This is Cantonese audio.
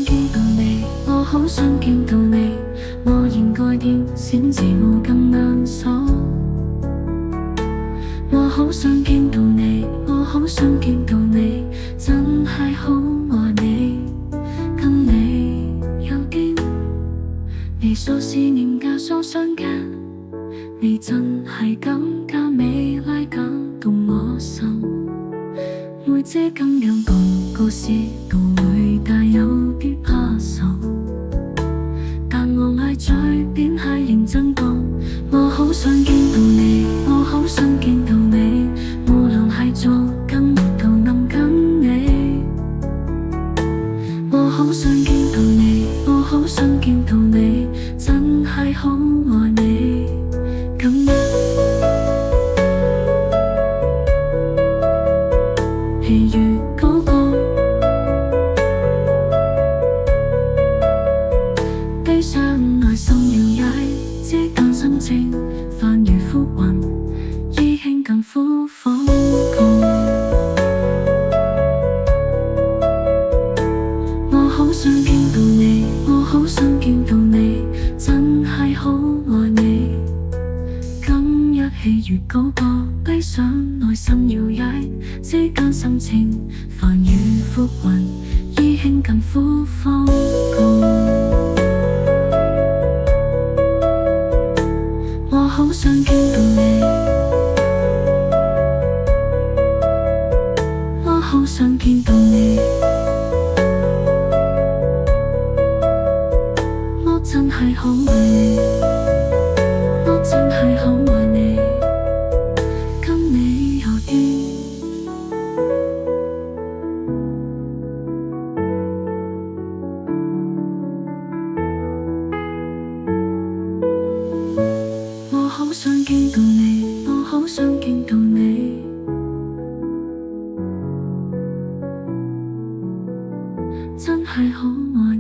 見到你，我好想見到你。我現蓋掉閃字幕更亮手。我好想見到你，我好想見到你，真係好愛你。跟你有經你數思念加數相間，你真係更加美麗，感動我心。每這咁樣廣告時都會帶有啲怕愁，但我嗌嘴邊係認真講，我好想見到你，我好想見到你，無論係做緊都能跟你。我好想見到你，我好想見到你，真係好愛你。咁譬如嗰個悲傷內心搖曳，之間心情泛如浮雲，依輕近乎瘋狂。我好想見到你，我好想見到你，真係好愛你。今日喜悅嗰個悲傷內心搖曳，之間心情泛如浮雲，依輕近乎瘋狂。我好想見到你，我好想見到你，我真係好愛你，我真係好愛你，跟你有啲我好想見到你，我好想見到你，真係好愛